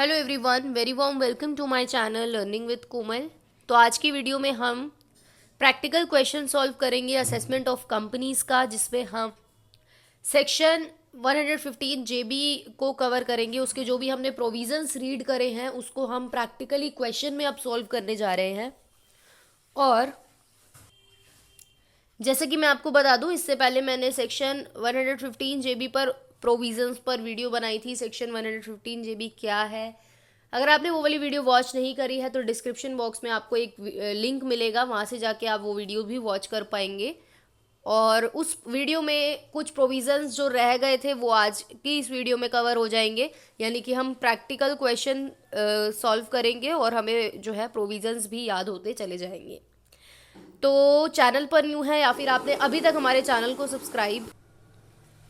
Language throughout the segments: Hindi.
Hello everyone, very warm welcome to my channel learning with Komal. तो आज की वीडियो में हम प्रैक्टिकल क्वेश्चन सॉल्व करेंगे असेसमेंट ऑफ कंपनीज का, जिसमें हम सेक्शन 115 जेबी को कवर करेंगे। उसके जो भी हमने प्रोविजंस रीड करे हैं उसको हम प्रैक्टिकली क्वेश्चन में अब सॉल्व करने जा रहे हैं। और जैसे कि मैं आपको बता दूं, इससे पहले मैंने सेक्शन 115 जेबी पर प्रोविजंस पर वीडियो बनाई थी। सेक्शन 115 जेबी क्या है, अगर आपने वो वाली वीडियो वॉच नहीं करी है तो डिस्क्रिप्शन बॉक्स में आपको एक लिंक मिलेगा, वहाँ से जाके आप वो वीडियो भी वॉच कर पाएंगे। और उस वीडियो में कुछ प्रोविजंस जो रह गए थे वो आज की इस वीडियो में कवर हो जाएंगे, यानी कि हम प्रैक्टिकल क्वेश्चन सॉल्व करेंगे और हमें जो है प्रोविजंस भी याद होते चले जाएंगे। तो चैनल पर न्यू है या फिर आपने अभी तक हमारे चैनल को सब्सक्राइब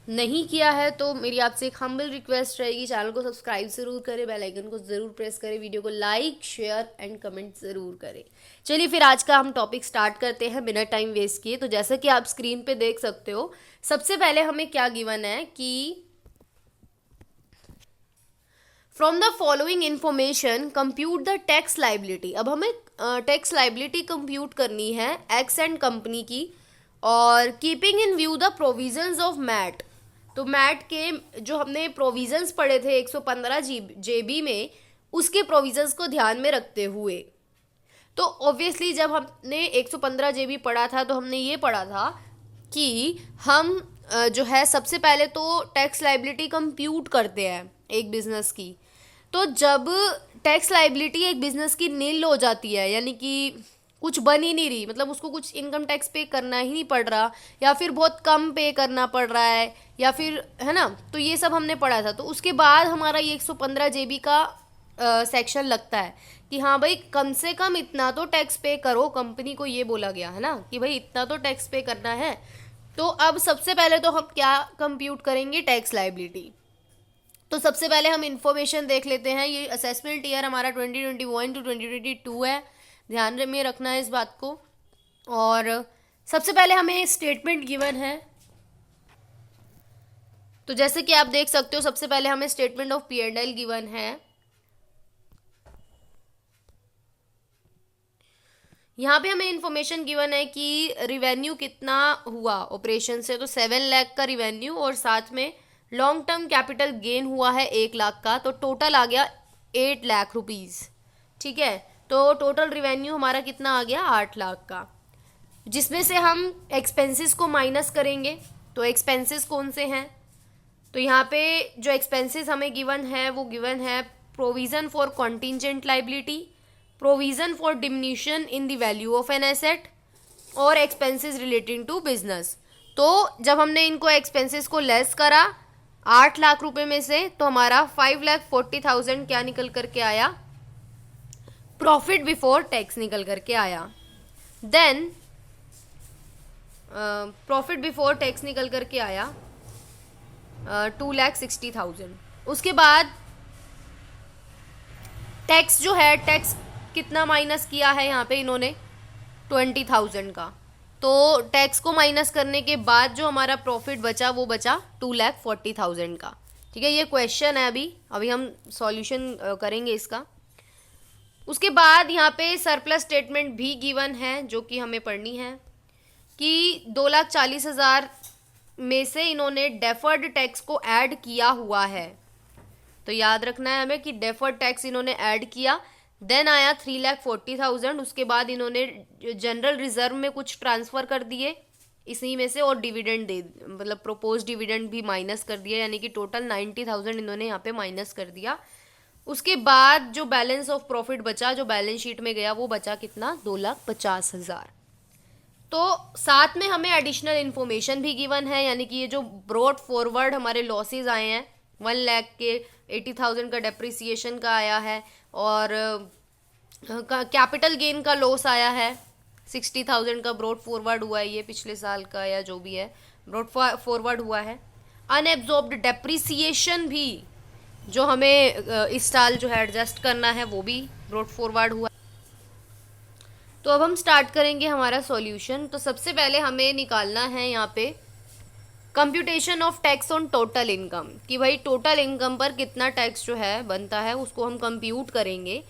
नहीं किया है तो मेरी आपसे एक हम्बल रिक्वेस्ट रहेगी, चैनल को सब्सक्राइब ज़रूर करें, बेल आइकन को ज़रूर प्रेस करें, वीडियो को लाइक शेयर एंड कमेंट ज़रूर करें। चलिए फिर आज का हम टॉपिक स्टार्ट करते हैं बिना टाइम वेस्ट किए। तो जैसा कि आप स्क्रीन पे देख सकते हो, सबसे पहले हमें क्या गिवन है कि from the following information compute the tax liability. अब हमें टैक्स लाइबिलिटी कंप्यूट करनी है एक्स एंड कंपनी की, और keeping in view the provisions of MAT. तो मैट के जो हमने प्रोविजंस पढ़े थे 115 जेबी में, उसके प्रोविजंस को ध्यान में रखते हुए। तो ऑब्वियसली जब हमने 115 जेबी पढ़ा था तो हमने ये पढ़ा था कि हम जो है सबसे पहले तो टैक्स लाइबिलिटी कंप्यूट करते हैं एक बिजनेस की। तो जब टैक्स लाइबिलिटी एक बिजनेस की नील हो जाती है, यानी कि कुछ बन ही नहीं रही, मतलब उसको कुछ इनकम टैक्स पे करना ही नहीं पड़ रहा, या फिर बहुत कम पे करना पड़ रहा है, या फिर है ना, तो ये सब हमने पढ़ा था। तो उसके बाद हमारा ये 115 जेबी का सेक्शन लगता है कि हाँ भाई कम से कम इतना तो टैक्स पे करो। कंपनी को ये बोला गया है ना कि भाई इतना तो टैक्स पे करना है। तो अब सबसे पहले तो हम क्या कंप्यूट करेंगे, टैक्स लाइबिलिटी। तो सबसे पहले हम इंफॉर्मेशन देख लेते हैं। ये असेसमेंट ईयर हमारा 2021 टू 2022 है, ध्यान में रखना है इस बात को। और सबसे पहले हमें स्टेटमेंट गिवन है। तो जैसे कि आप देख सकते हो, सबसे पहले हमें स्टेटमेंट ऑफ P&L गिवन है। यहाँ पे हमें इंफॉर्मेशन गिवन है कि रिवेन्यू कितना हुआ ऑपरेशन से, तो 7 लाख का रिवेन्यू, और साथ में लॉन्ग टर्म कैपिटल गेन हुआ है 1 लाख का, तो टोटल आ गया 8 लाख रुपीज़। ठीक है, तो टोटल रिवेन्यू हमारा कितना आ गया, 8 लाख का, जिसमें से हम एक्सपेंसेस को माइनस करेंगे। तो एक्सपेंसेस कौन से हैं, तो यहाँ पे जो एक्सपेंसेस हमें गिवन है वो गिवन है provision for contingent liability, provision for diminishing in the value of an asset, और एक्सपेंसेस रिलेटिंग टू बिजनेस। तो जब हमने इनको एक्सपेंसेस को लेस करा 8 लाख रुपए में से, तो हमारा 5,40,000 क्या निकल करके आया, प्रॉफिट बिफोर टैक्स निकल करके आया। देन प्रॉफिट बिफोर टैक्स निकल करके आया 2,60,000। उसके बाद टैक्स जो है, टैक्स कितना माइनस किया है यहाँ पे इन्होंने, 20,000 का। तो टैक्स को माइनस करने के बाद जो हमारा प्रॉफिट बचा वो बचा 2,40,000 का। ठीक है, ये क्वेश्चन है, अभी हम सॉल्यूशन करेंगे इसका। उसके बाद यहाँ पे सरप्लस स्टेटमेंट भी गिवन है जो कि हमें पढ़नी है कि 2,40,000 में से इन्होंने डेफर्ड टैक्स को ऐड किया हुआ है। तो याद रखना है हमें कि डेफर्ड टैक्स इन्होंने ऐड किया। देन आया 3,40,000, उसके बाद इन्होंने जनरल रिजर्व में कुछ ट्रांसफ़र कर दिए इसी में से, और डिविडेंड दे, मतलब प्रोपोज डिविडेंड भी माइनस कर दिया, यानी कि टोटल 90,000 इन्होंने यहाँ पे माइनस कर दिया। उसके बाद जो बैलेंस ऑफ प्रॉफिट बचा, जो बैलेंस शीट में गया, वो बचा कितना, 2,50,000। तो साथ में हमें एडिशनल इन्फॉर्मेशन भी गिवन है, यानी कि ये जो ब्रॉड फॉरवर्ड हमारे लॉसेज आए हैं 1 लाख के 80,000 का डेप्रिसिएशन का आया है, और कैपिटल गेन का लॉस आया है 60,000 का, ब्रॉड फॉरवर्ड हुआ है, ये पिछले साल का या जो भी है ब्रॉड फॉरवर्ड हुआ है। अनएब्जॉर्ब्ड डेप्रिसिएशन भी जो हमें इस साल जो है एडजस्ट करना है वो भी ब्रॉड फॉरवर्ड हुआ। तो अब हम स्टार्ट करेंगे हमारा सॉल्यूशन। तो सबसे पहले हमें निकालना है यहाँ पे computation of tax on total income, कि भाई टोटल इनकम पर कितना टैक्स जो है बनता है उसको हम कंप्यूट करेंगे।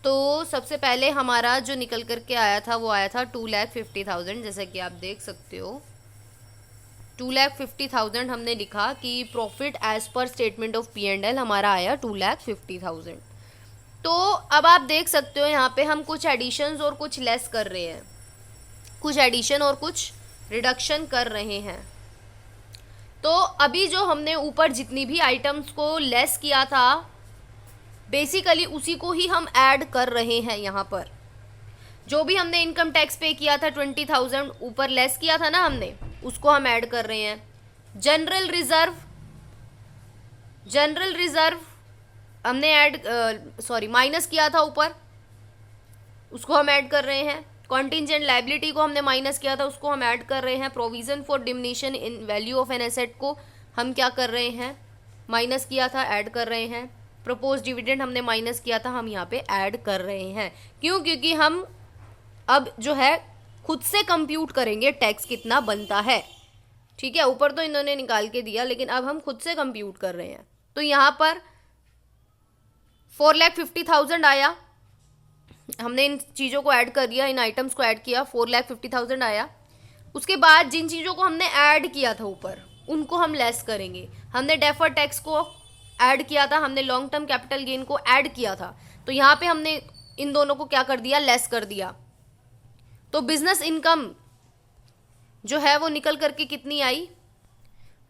तो सबसे पहले हमारा जो निकल करके आया था वो आया था 2,50,000, जैसा कि आप देख सकते हो 2,50,000 हमने लिखा कि profit as per statement of P&L हमारा आया 2,50,000। तो अब आप देख सकते हो यहाँ पे हम कुछ एडिशंस और कुछ लेस कर रहे हैं, कुछ एडिशन और कुछ रिडक्शन कर रहे हैं। तो अभी जो हमने ऊपर जितनी भी आइटम्स को लेस किया था बेसिकली उसी को ही हम ऐड कर रहे हैं यहाँ पर। जो भी हमने इनकम टैक्स पे किया था 20,000 ऊपर लेस किया था ना हमने, उसको हम ऐड कर रहे हैं। जनरल रिजर्व हमने माइनस किया था ऊपर, उसको हम ऐड कर रहे हैं। कॉन्टिजेंट लायबिलिटी को हमने माइनस किया था, उसको हम ऐड कर रहे हैं। Provision for diminishing in value of an asset को हम क्या कर रहे हैं, माइनस किया था, ऐड कर रहे हैं। प्रपोज डिविडेंड हमने माइनस किया था, हम यहाँ पे ऐड कर रहे हैं। क्यों? क्योंकि हम अब जो है खुद से कंप्यूट करेंगे टैक्स कितना बनता है। ठीक है, ऊपर तो इन्होंने निकाल के दिया लेकिन अब हम खुद से कंप्यूट कर रहे हैं। तो यहाँ पर 4,50,000 आया, हमने इन चीज़ों को ऐड कर दिया, इन आइटम्स को ऐड किया, 4,50,000 आया। उसके बाद जिन चीज़ों को हमने ऐड किया था ऊपर उनको हम लेस करेंगे। हमने डेफर टैक्स को ऐड किया था, हमने लॉन्ग टर्म कैपिटल गेन को ऐड किया था, तो यहाँ पे हमने इन दोनों को क्या कर दिया, लेस कर दिया। तो बिजनेस इनकम जो है वो निकल करके कितनी आई,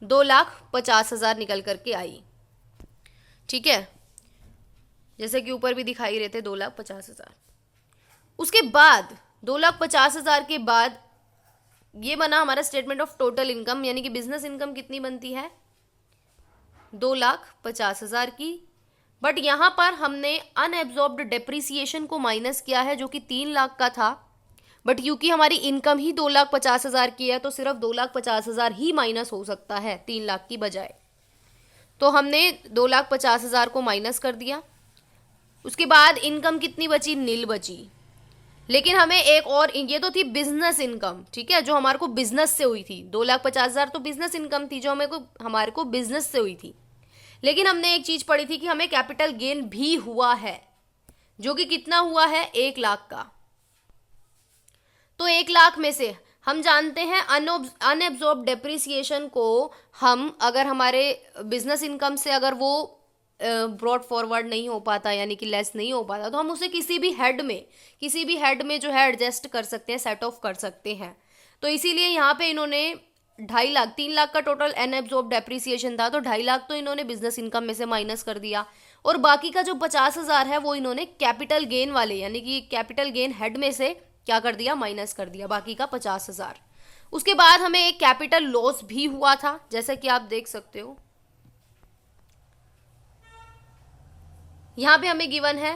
2,50,000 निकल करके आई। ठीक है, जैसे कि ऊपर भी दिखाई रहे थे 2,50,000। उसके बाद 2,50,000 के बाद ये बना हमारा स्टेटमेंट ऑफ टोटल इनकम, यानी कि बिजनेस इनकम कितनी बनती है, 2,50,000 की। बट यहाँ पर हमने अनएब्जॉर्ब्ड डेप्रिसिएशन को माइनस किया है जो कि 3 लाख का था। बट क्योंकि हमारी इनकम ही 2,50,000 की है तो सिर्फ 2,50,000 ही माइनस हो सकता है 3 लाख की बजाय। तो हमने 2,50,000 को माइनस कर दिया। उसके बाद इनकम कितनी बची, नील बची। लेकिन हमें एक और, ये तो थी बिजनेस इनकम, ठीक है, जो हमारे को बिजनेस से हुई थी। 2,50,000 तो बिजनेस इनकम थी जो हमारे को बिजनेस से हुई थी। लेकिन हमने एक चीज पढ़ी थी कि हमें कैपिटल गेन भी हुआ है, जो कि कितना हुआ है, 1 लाख का। तो 1 लाख में से हम जानते हैं अनएब्जॉर्ब डेप्रिसिएशन को हम अगर हमारे बिजनेस इनकम से अगर वो ब्रॉड फॉरवर्ड नहीं हो पाता, यानी कि लेस नहीं हो पाता, तो हम उसे किसी भी हेड में जो है एडजस्ट कर सकते हैं, सेट ऑफ कर सकते हैं। तो इसीलिए यहाँ पे इन्होंने 2.5 लाख, 3 लाख का टोटल अनएब्जॉर्ब डेप्रिसिएशन था, तो 2.5 लाख तो इन्होंने बिजनेस इनकम में से माइनस कर दिया। और बाकी का जो 50,000 है वो इन्होंने कैपिटल गेन वाले, यानी कि कैपिटल गेन हेड में से क्या कर दिया, माइनस कर दिया, बाकी का 50,000। उसके बाद हमें एक कैपिटल लॉस भी हुआ था, जैसा कि आप देख सकते हो यहां पे हमें गिवन है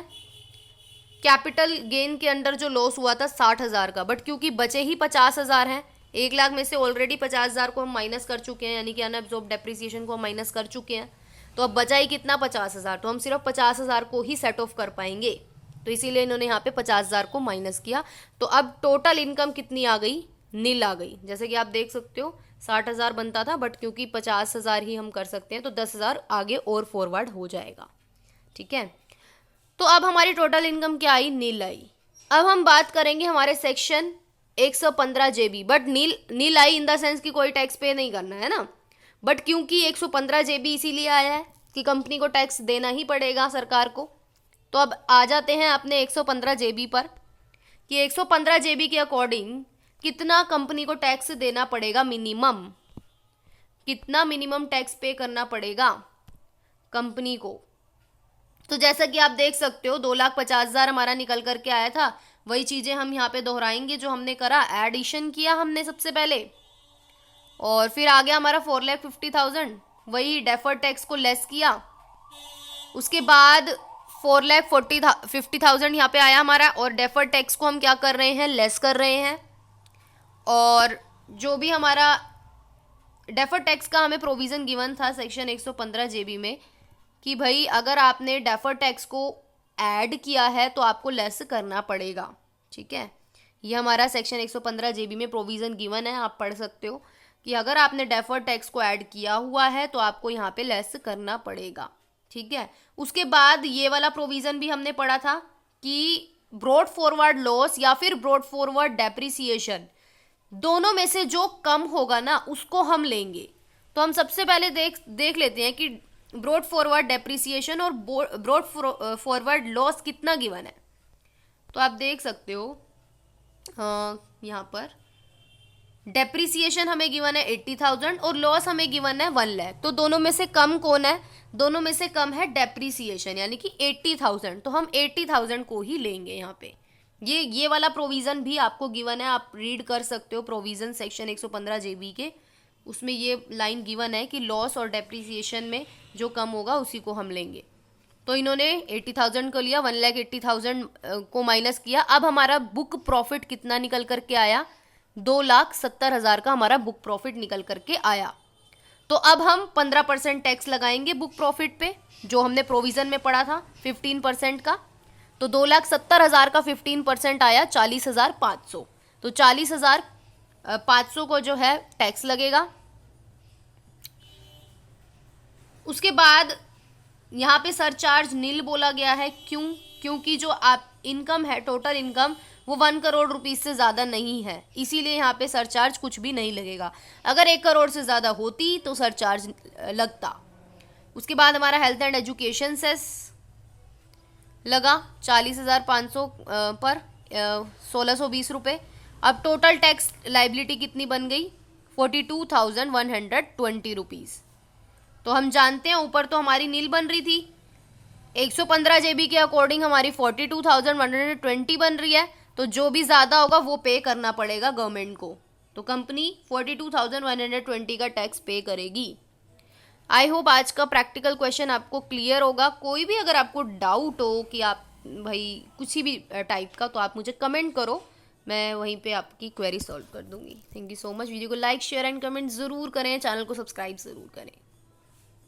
कैपिटल गेन के अंडर जो लॉस हुआ था 60,000 का। बट क्योंकि बचे ही 50,000 हैं, 1 लाख में से ऑलरेडी 50,000 को हम माइनस कर चुके हैं, यानी कि अनअब्जॉर्ब डेप्रिसिएशन को हम माइनस कर चुके हैं, तो अब बचा ही कितना, 50,000। तो हम सिर्फ 50,000 को ही सेट ऑफ कर पाएंगे, तो इसीलिए इन्होंने यहाँ पे 50,000 को माइनस किया। तो अब टोटल इनकम कितनी आ गई, नील आ गई। जैसे कि आप देख सकते हो 60,000 बनता था, बट क्योंकि 50,000 ही हम कर सकते हैं तो 10,000 आगे और फॉरवर्ड हो जाएगा। ठीक है, तो अब हमारी टोटल इनकम क्या आई, नील आई। अब हम बात करेंगे हमारे section 115 JB. But nil I in the sense कि कोई टैक्स पे नहीं करना है ना, बट क्योंकि 115 जेबी इसीलिए आया है कि कंपनी को टैक्स देना ही पड़ेगा सरकार को। तो अब आ जाते हैं अपने 115 जेबी पर कि 115 जेबी के अकॉर्डिंग कितना कंपनी को टैक्स देना पड़ेगा, मिनिमम कितना मिनिमम टैक्स पे करना पड़ेगा कंपनी को। तो जैसा कि आप देख सकते हो 2,50,000 हमारा निकल करके आया था। वही चीज़ें हम यहाँ पे दोहराएंगे जो हमने करा, एडिशन किया हमने सबसे पहले, और फिर आ गया हमारा 4,50,000, वही डेफर टैक्स को लेस किया। उसके बाद 4,50,000 यहाँ पे आया हमारा, और डेफर टैक्स को हम क्या कर रहे हैं, लेस कर रहे हैं। और जो भी हमारा डेफर टैक्स का हमें प्रोविज़न गिवन था सेक्शन 115 जेबी में कि भाई अगर आपने डेफर टैक्स को ऐड किया है तो आपको लेस करना पड़ेगा। ठीक है, ये हमारा सेक्शन 115 जेबी में प्रोविज़न गिवन है, आप पढ़ सकते हो कि अगर आपने डेफर्ड टैक्स को ऐड किया हुआ है तो आपको यहाँ पे लेस करना पड़ेगा, ठीक है। उसके बाद ये वाला प्रोविजन भी हमने पढ़ा था कि ब्रॉड फॉरवर्ड लॉस या फिर ब्रॉड फॉरवर्ड डेप्रिसिएशन, दोनों में से जो कम होगा ना उसको हम लेंगे। तो हम सबसे पहले देख लेते हैं कि ब्रॉड फॉरवर्ड डेप्रिसिएशन और ब्रॉड फॉरवर्ड लॉस कितना गिवन है। तो आप देख सकते हो यहाँ पर डेप्रिसिएशन हमें गिवन है 80,000 और लॉस हमें गिवन है 1 लाख। तो दोनों में से कम कौन है? दोनों में से कम है डेप्रिसिएशन, यानी कि 80,000। तो हम 80,000 को ही लेंगे यहाँ पे। ये वाला प्रोविजन भी आपको गिवन है, आप रीड कर सकते हो प्रोविजन सेक्शन 115 जेबी के, उसमें ये लाइन गिवन है कि लॉस और डेप्रिसिएशन में जो कम होगा उसी को हम लेंगे। तो इन्होंने 80,000 को लिया, 1,80,000 को माइनस किया। अब हमारा बुक प्रॉफिट कितना निकल करके आया? 2,70,000 का हमारा बुक प्रॉफिट निकल करके आया। तो अब हम 15% टैक्स लगाएंगे बुक प्रॉफिट पे, जो हमने प्रोविजन में पढ़ा था 15% का। तो 2,70,000 का 15% आया 40,500। तो 40,500 को जो है टैक्स लगेगा। उसके बाद यहाँ पे सरचार्ज नील बोला गया है, क्योंकि जो आप इनकम है, टोटल इनकम, वो 1 करोड़ रुपीज से ज़्यादा नहीं है, इसीलिए यहाँ पे सरचार्ज कुछ भी नहीं लगेगा। अगर 1 करोड़ से ज़्यादा होती तो सरचार्ज लगता। उसके बाद हमारा हेल्थ एंड एजुकेशन सेस लगा 40,500 पर 1,620 रुपये। अब टोटल टैक्स लाइबिलिटी कितनी बन गई? 42,120 रुपीज़। तो हम जानते हैं ऊपर तो हमारी नील बन रही थी, 115 जेबी के अकॉर्डिंग हमारी 42,120 बन रही है। तो जो भी ज़्यादा होगा वो पे करना पड़ेगा गवर्नमेंट को। तो कंपनी 42,120 का टैक्स पे करेगी। आई होप आज का प्रैक्टिकल क्वेश्चन आपको क्लियर होगा। कोई भी अगर आपको डाउट हो कि आप भाई कुछ भी टाइप का, तो आप मुझे कमेंट करो, मैं वहीं पे आपकी क्वेरी सॉल्व कर दूंगी। Thank you so much. Video को लाइक, शेयर एंड कमेंट ज़रूर करें, चैनल को सब्सक्राइब ज़रूर करें।